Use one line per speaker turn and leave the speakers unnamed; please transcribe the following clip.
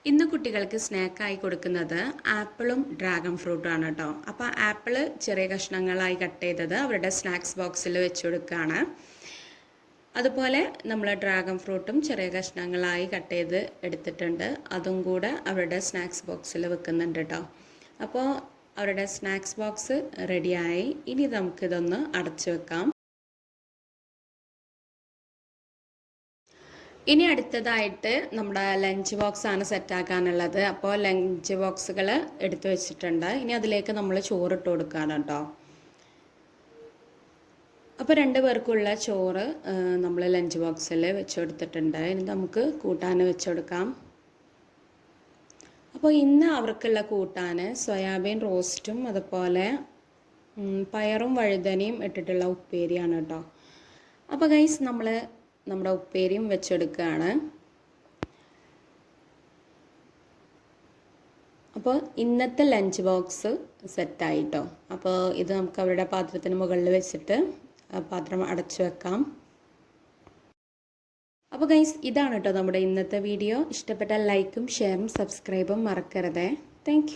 ഇന്ന് കുട്ടികൾക്ക് സ്നാക്കായി കൊടുക്കുന്നത് ആപ്പിളും ഡ്രാഗൺ ഫ്രൂട്ടും ആണ് കേട്ടോ. അപ്പോൾ ആപ്പിൾ ചെറിയ കഷ്ണങ്ങളായി കട്ട് ചെയ്തത് അവരുടെ സ്നാക്സ് ബോക്സിൽ വെച്ച് കൊടുക്കുകയാണ്. അതുപോലെ നമ്മൾ ഡ്രാഗൺ ഫ്രൂട്ടും ചെറിയ കഷ്ണങ്ങളായി കട്ട് ചെയ്ത് എടുത്തിട്ടുണ്ട്. അതും കൂടെ അവരുടെ സ്നാക്സ് ബോക്സിൽ വെക്കുന്നുണ്ട് കേട്ടോ. അപ്പോൾ അവരുടെ സ്നാക്സ് ബോക്സ് റെഡിയായി. ഇനി നമുക്കിതൊന്ന് അടച്ചു വെക്കാം. ഇനി അടുത്തതായിട്ട് നമ്മുടെ ലഞ്ച് ബോക്സ് ആണ് സെറ്റാക്കാനുള്ളത്. അപ്പോൾ ലഞ്ച് ബോക്സുകൾ എടുത്തു വെച്ചിട്ടുണ്ട്. ഇനി അതിലേക്ക് നമ്മൾ ചോറിട്ട് കൊടുക്കുകയാണ് കേട്ടോ. അപ്പോൾ 2 പേർക്കുള്ള ചോറ് നമ്മൾ ലഞ്ച് ബോക്സിൽ വെച്ച് കൊടുത്തിട്ടുണ്ട്. ഇനി നമുക്ക് കൂട്ടാൻ വെച്ച് കൊടുക്കാം. അപ്പോൾ ഇന്ന് അവർക്കുള്ള കൂട്ടാൻ സോയാബീൻ റോസ്റ്റും അതുപോലെ പയറും വഴുതനയും ഇട്ടിട്ടുള്ള ഉപ്പേരിയാണ് കേട്ടോ. അപ്പോൾ ഗൈസ് നമ്മുടെ ഉപ്പേരിയും വെച്ചെടുക്കുകയാണ്. അപ്പോൾ ഇന്നത്തെ ലഞ്ച് ബോക്സ് സെറ്റായിട്ടോ. അപ്പോൾ ഇത് നമുക്ക് അവരുടെ പാത്രത്തിന് മുകളിൽ വെച്ചിട്ട് പാത്രം അടച്ചു വെക്കാം. അപ്പോൾ ഗൈസ് ഇതാണ് കേട്ടോ നമ്മുടെ ഇന്നത്തെ വീഡിയോ. ഇഷ്ടപ്പെട്ടാൽ ലൈക്കും ഷെയറും സബ്സ്ക്രൈബും മറക്കരുതേ. താങ്ക്